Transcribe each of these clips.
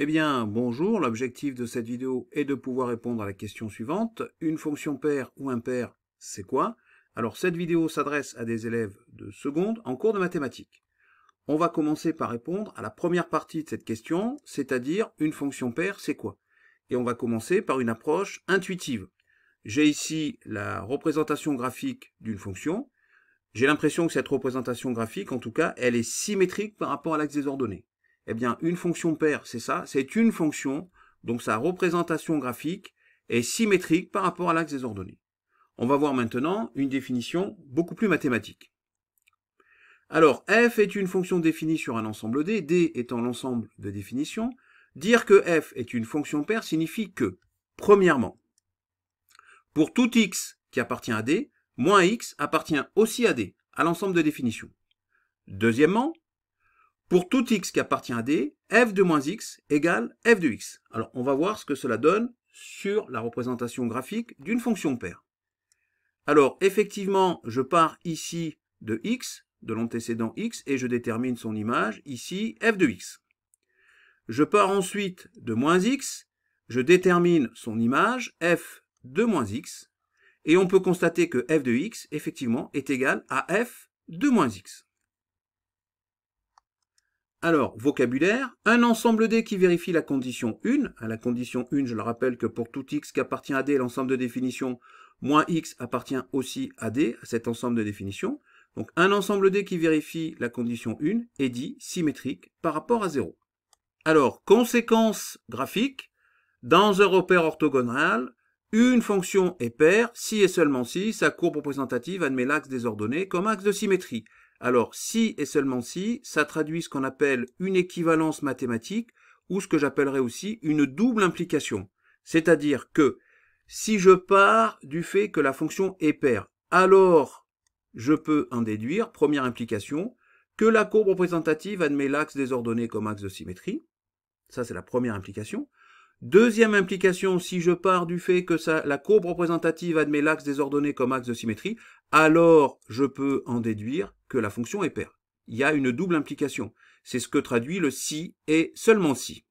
Eh bien, bonjour, l'objectif de cette vidéo est de pouvoir répondre à la question suivante. Une fonction paire ou impaire, c'est quoi? Alors, cette vidéo s'adresse à des élèves de seconde en cours de mathématiques. On va commencer par répondre à la première partie de cette question, c'est-à-dire une fonction paire, c'est quoi? Et on va commencer par une approche intuitive. J'ai ici la représentation graphique d'une fonction. J'ai l'impression que cette représentation graphique, en tout cas, elle est symétrique par rapport à l'axe des ordonnées. Eh bien, une fonction paire, c'est ça, c'est une fonction, donc sa représentation graphique est symétrique par rapport à l'axe des ordonnées. On va voir maintenant une définition beaucoup plus mathématique. Alors, f est une fonction définie sur un ensemble D, D étant l'ensemble de définitions. Dire que f est une fonction paire signifie que, premièrement, pour tout x qui appartient à D, moins x appartient aussi à D, à l'ensemble de définitions. Deuxièmement, pour tout x qui appartient à D, f de moins x égale f de x. Alors, on va voir ce que cela donne sur la représentation graphique d'une fonction paire. Alors, effectivement, je pars ici de x, de l'antécédent x, et je détermine son image, ici, f de x. Je pars ensuite de moins x, je détermine son image, f de moins x, et on peut constater que f de x, effectivement, est égal à f de moins x. Alors, vocabulaire, un ensemble D qui vérifie la condition 1. À la condition 1, je le rappelle que pour tout x qui appartient à D, l'ensemble de définition, moins x appartient aussi à D, à cet ensemble de définition. Donc, un ensemble D qui vérifie la condition 1 est dit symétrique par rapport à 0. Alors, conséquence graphique, dans un repère orthogonal, une fonction est paire si et seulement si sa courbe représentative admet l'axe des ordonnées comme axe de symétrie. Alors, si et seulement si, ça traduit ce qu'on appelle une équivalence mathématique, ou ce que j'appellerais aussi une double implication. C'est-à-dire que, si je pars du fait que la fonction est paire, alors je peux en déduire, première implication, que la courbe représentative admet l'axe des ordonnées comme axe de symétrie. Ça, c'est la première implication. Deuxième implication, si je pars du fait que la courbe représentative admet l'axe des ordonnées comme axe de symétrie, alors je peux en déduire que la fonction est paire. Il y a une double implication. C'est ce que traduit le si et seulement si.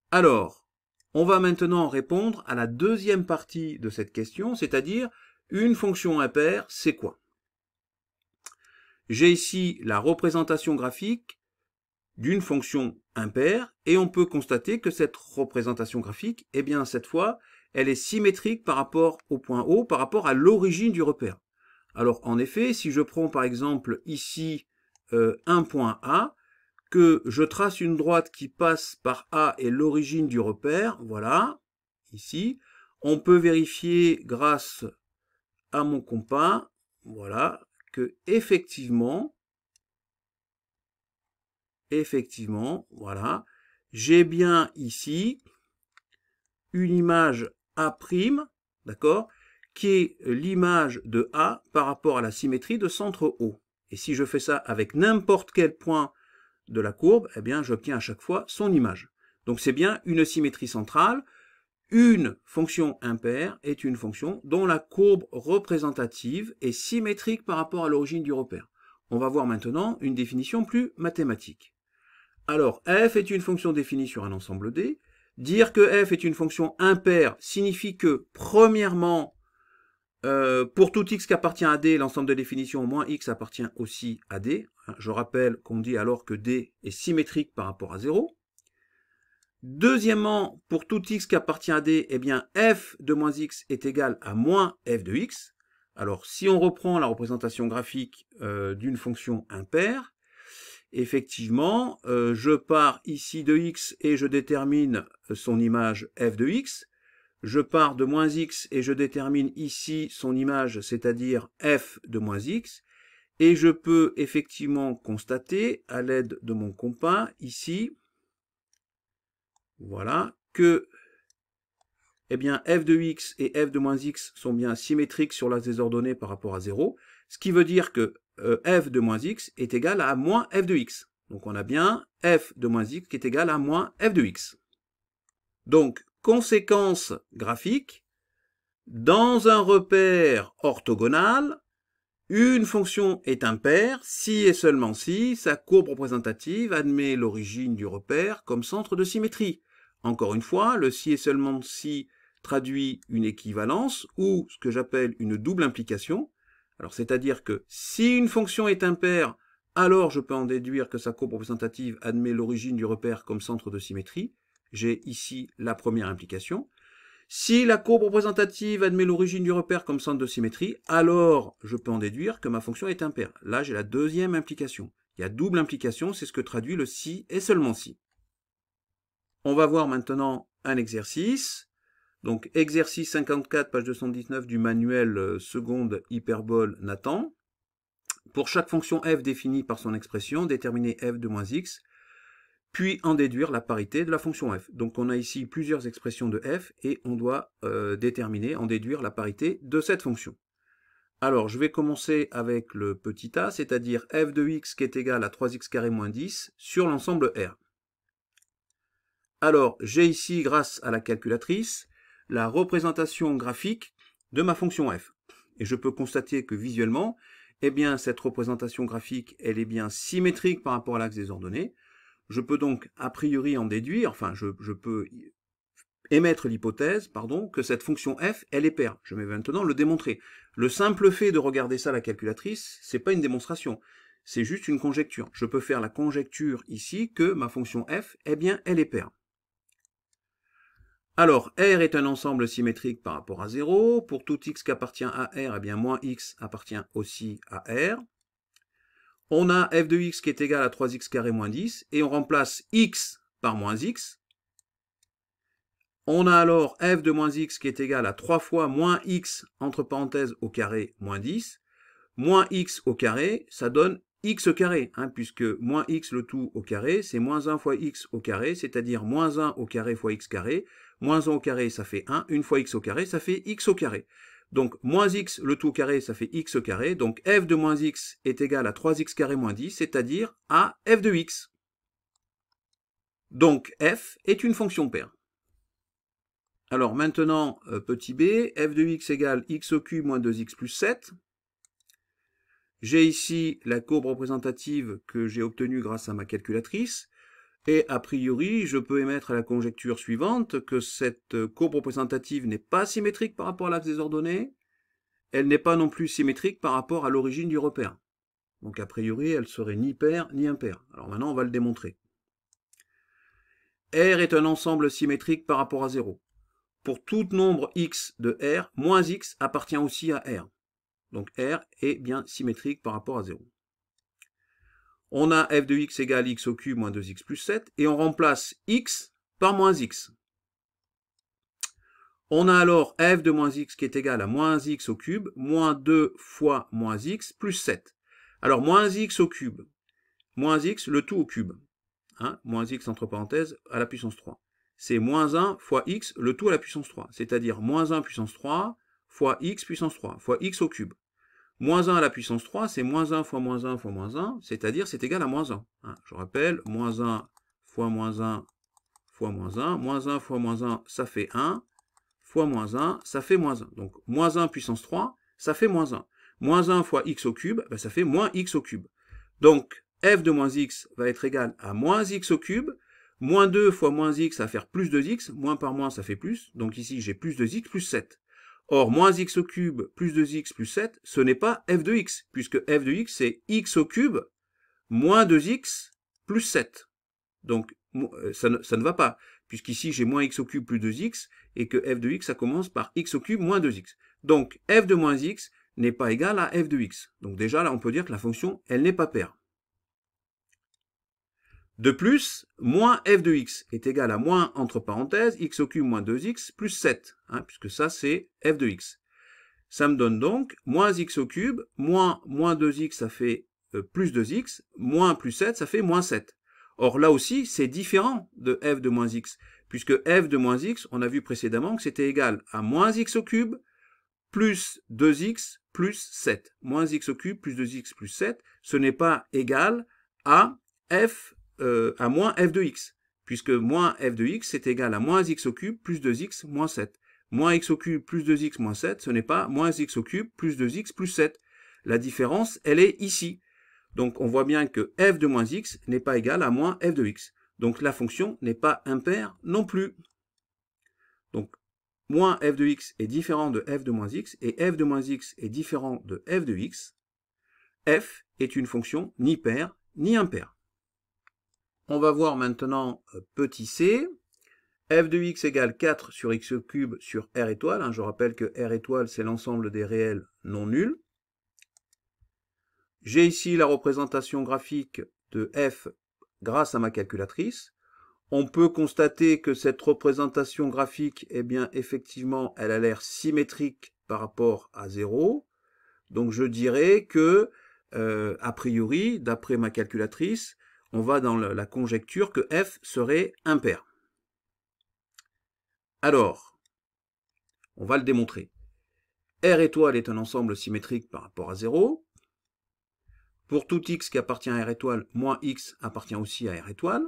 Alors, on va maintenant répondre à la deuxième partie de cette question, c'est-à-dire une fonction impaire, c'est quoi? J'ai ici la représentation graphique d'une fonction impaire, et on peut constater que cette représentation graphique, eh bien cette fois, elle est symétrique par rapport au point O, par rapport à l'origine du repère. Alors en effet, si je prends par exemple ici un point A, que je trace une droite qui passe par A et l'origine du repère, voilà, ici, on peut vérifier grâce à mon compas, voilà, que effectivement, voilà, j'ai bien ici une image A', d'accord, qui est l'image de A par rapport à la symétrie de centre O. Et si je fais ça avec n'importe quel point de la courbe, eh bien, j'obtiens à chaque fois son image. Donc, c'est bien une symétrie centrale. Une fonction impaire est une fonction dont la courbe représentative est symétrique par rapport à l'origine du repère. On va voir maintenant une définition plus mathématique. Alors, f est une fonction définie sur un ensemble D. Dire que f est une fonction impaire signifie que, premièrement, pour tout x qui appartient à D, l'ensemble de définition moins x appartient aussi à D. Je rappelle qu'on dit alors que D est symétrique par rapport à 0. Deuxièmement, pour tout x qui appartient à D, eh bien f de moins x est égal à moins f de x. Alors, si on reprend la représentation graphique d'une fonction impaire, effectivement, je pars ici de x et je détermine son image f de x. Je pars de moins x et je détermine ici son image, c'est-à-dire f de moins x. Et je peux effectivement constater, à l'aide de mon compas, ici, voilà, que eh bien, f de x et f de moins x sont bien symétriques sur l'axe des ordonnées par rapport à 0, ce qui veut dire que f de moins x est égal à moins f de x. Donc on a bien f de moins x qui est égal à moins f de x. Donc, conséquence graphique, dans un repère orthogonal, une fonction est impaire si et seulement si sa courbe représentative admet l'origine du repère comme centre de symétrie. Encore une fois, le si et seulement si traduit une équivalence ou ce que j'appelle une double implication. Alors, c'est-à-dire que si une fonction est impaire, alors je peux en déduire que sa courbe représentative admet l'origine du repère comme centre de symétrie. J'ai ici la première implication. Si la courbe représentative admet l'origine du repère comme centre de symétrie, alors je peux en déduire que ma fonction est impaire. Là, j'ai la deuxième implication. Il y a double implication, c'est ce que traduit le si et seulement si. On va voir maintenant un exercice. Donc, exercice 54, page 219 du manuel seconde hyperbole Nathan. Pour chaque fonction f définie par son expression, déterminer f de moins x, puis en déduire la parité de la fonction f. Donc on a ici plusieurs expressions de f et on doit déterminer, en déduire la parité de cette fonction. Alors je vais commencer avec le petit a, c'est-à-dire f de x qui est égal à 3x carré moins 10 sur l'ensemble R. Alors j'ai ici, grâce à la calculatrice, la représentation graphique de ma fonction f. Et je peux constater que visuellement, eh bien, cette représentation graphique, elle est bien symétrique par rapport à l'axe des ordonnées. Je peux donc a priori en déduire, enfin je peux émettre l'hypothèse, pardon, que cette fonction f, elle est paire. Je vais maintenant le démontrer. Le simple fait de regarder ça à la calculatrice, c'est pas une démonstration, c'est juste une conjecture. Je peux faire la conjecture ici que ma fonction f, eh bien, elle est paire. Alors, R est un ensemble symétrique par rapport à 0. Pour tout x qui appartient à R, eh bien, moins x appartient aussi à R. On a f de x qui est égal à 3x carré moins 10, et on remplace x par moins x. On a alors f de moins x qui est égal à 3 fois moins x, entre parenthèses, au carré, moins 10. Moins x au carré, ça donne x au carré, puisque moins x le tout au carré, c'est moins 1 fois x au carré, c'est-à-dire moins 1 au carré fois x carré. Moins 1 au carré, ça fait 1. Une fois x au carré, ça fait x au carré. Donc, moins x, le tout au carré, ça fait x au carré. Donc, f de moins x est égal à 3x carré moins 10, c'est-à-dire à f de x. Donc, f est une fonction paire. Alors, maintenant, petit b, f de x égale x au cube moins 2x plus 7. J'ai ici la courbe représentative que j'ai obtenue grâce à ma calculatrice. Et a priori, je peux émettre la conjecture suivante, que cette courbe représentative n'est pas symétrique par rapport à l'axe des ordonnées, elle n'est pas non plus symétrique par rapport à l'origine du repère. Donc a priori, elle serait ni paire ni impaire. Alors maintenant, on va le démontrer. R est un ensemble symétrique par rapport à 0. Pour tout nombre x de R, moins x appartient aussi à R. Donc R est bien symétrique par rapport à 0. On a f de x égale x au cube moins 2x plus 7, et on remplace x par moins x. On a alors f de moins x qui est égal à moins x au cube, moins 2 fois moins x plus 7. Alors moins x au cube, moins x le tout au cube, moins x entre parenthèses à la puissance 3. C'est moins 1 fois x le tout à la puissance 3, c'est-à-dire moins 1 puissance 3 fois x puissance 3, fois x au cube. Moins 1 à la puissance 3, c'est moins 1 fois moins 1 fois moins 1, c'est-à-dire c'est égal à moins 1. Je rappelle, moins 1 fois moins 1 fois moins 1, moins 1 fois moins 1, ça fait 1, fois moins 1, ça fait moins 1. Donc moins 1 puissance 3, ça fait moins 1. Moins 1 fois x au cube, ça fait moins x au cube. Donc f de moins x va être égal à moins x au cube, moins 2 fois moins x, ça va faire plus 2x, moins par moins, ça fait plus, donc ici j'ai plus 2x plus 7. Or, moins x au cube plus 2x plus 7, ce n'est pas f de x, puisque f de x, c'est x au cube moins 2x plus 7. Donc, ça ne va pas, puisqu'ici, j'ai moins x au cube plus 2x, et que f de x, ça commence par x au cube moins 2x. Donc, f de moins x n'est pas égal à f de x. Donc déjà, là, on peut dire que la fonction, elle n'est pas paire. De plus, moins f de x est égal à moins, entre parenthèses, x au cube moins 2x plus 7, puisque ça, c'est f de x. Ça me donne donc moins x au cube, moins 2x, ça fait plus 2x, moins plus 7, ça fait moins 7. Or, là aussi, c'est différent de f de moins x, puisque f de moins x, on a vu précédemment que c'était égal à moins x au cube plus 2x plus 7. Moins x au cube plus 2x plus 7, ce n'est pas égal à f à moins f de x, puisque moins f de x c'est égal à moins x au cube plus 2x moins 7. Moins x au cube plus 2x moins 7, ce n'est pas moins x au cube plus 2x plus 7. La différence, elle est ici. Donc on voit bien que f de moins x n'est pas égal à moins f de x. Donc la fonction n'est pas impaire non plus. Donc moins f de x est différent de f de moins x, et f de moins x est différent de f de x. F est une fonction ni paire ni impaire. On va voir maintenant petit c. F de x égale 4 sur x au cube sur r étoile. Je rappelle que r étoile, c'est l'ensemble des réels non nuls. J'ai ici la représentation graphique de f grâce à ma calculatrice. On peut constater que cette représentation graphique, eh bien, effectivement, elle a l'air symétrique par rapport à 0. Donc, je dirais que, a priori, d'après ma calculatrice, on va dans la conjecture que f serait impair. Alors, on va le démontrer. R étoile est un ensemble symétrique par rapport à 0. Pour tout x qui appartient à R étoile, moins x appartient aussi à R étoile.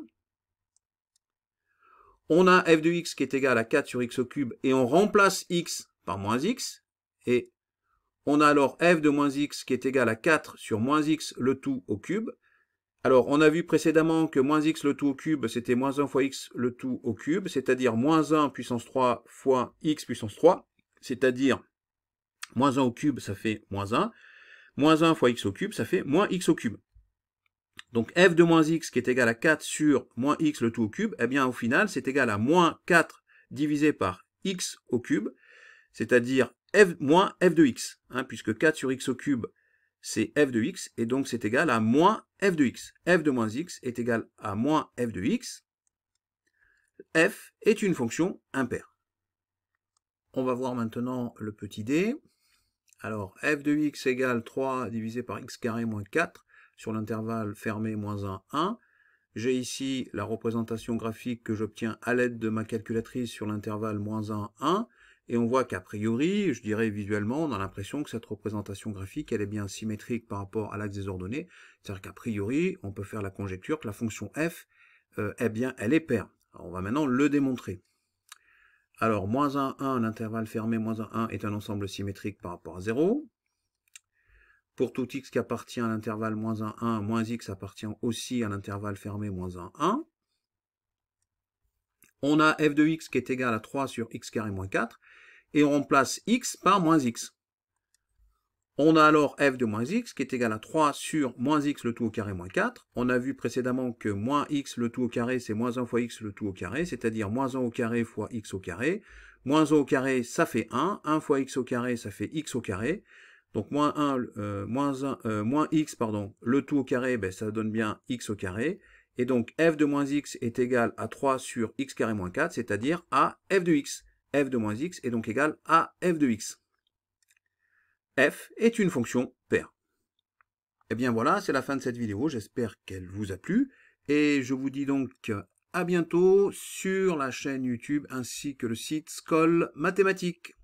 On a f de x qui est égal à 4 sur x au cube, et on remplace x par moins x. Et on a alors f de moins x qui est égal à 4 sur moins x le tout au cube. Alors, on a vu précédemment que moins x le tout au cube, c'était moins 1 fois x le tout au cube, c'est-à-dire moins 1 puissance 3 fois x puissance 3, c'est-à-dire moins 1 au cube, ça fait moins 1. Moins 1 fois x au cube, ça fait moins x au cube. Donc f de moins x qui est égal à 4 sur moins x le tout au cube, eh bien au final, c'est égal à moins 4 divisé par x au cube, c'est-à-dire moins f de x, puisque 4 sur x au cube, c'est f de x, et donc c'est égal à moins f de x. F de moins x est égal à moins f de x. F est une fonction impaire. On va voir maintenant le petit d. Alors, f de x égale 3 divisé par x carré moins 4 sur l'intervalle fermé moins 1, 1. J'ai ici la représentation graphique que j'obtiens à l'aide de ma calculatrice sur l'intervalle moins 1, 1. Et on voit qu'a priori, je dirais visuellement, on a l'impression que cette représentation graphique, elle est bien symétrique par rapport à l'axe des ordonnées. C'est-à-dire qu'a priori, on peut faire la conjecture que la fonction f, eh bien, elle est paire. Alors, on va maintenant le démontrer. Alors, moins 1, 1, l'intervalle fermé, moins 1, 1 est un ensemble symétrique par rapport à 0. Pour tout x qui appartient à l'intervalle moins 1, 1, moins x appartient aussi à l'intervalle fermé moins 1, 1. On a f de x qui est égal à 3 sur x carré moins 4, et on remplace x par moins x. On a alors f de moins x qui est égal à 3 sur moins x le tout au carré moins 4. On a vu précédemment que moins x le tout au carré, c'est moins 1 fois x le tout au carré, c'est-à-dire moins 1 au carré fois x au carré. Moins 1 au carré, ça fait 1. 1 fois x au carré, ça fait x au carré. Donc moins x, le tout au carré, ben, ça donne bien x au carré. Et donc f de moins x est égal à 3 sur x carré moins 4, c'est-à-dire à f de x. F de moins x est donc égal à f de x. F est une fonction paire. Et bien voilà, c'est la fin de cette vidéo, j'espère qu'elle vous a plu. Et je vous dis donc à bientôt sur la chaîne YouTube ainsi que le site Skoll Mathématiques.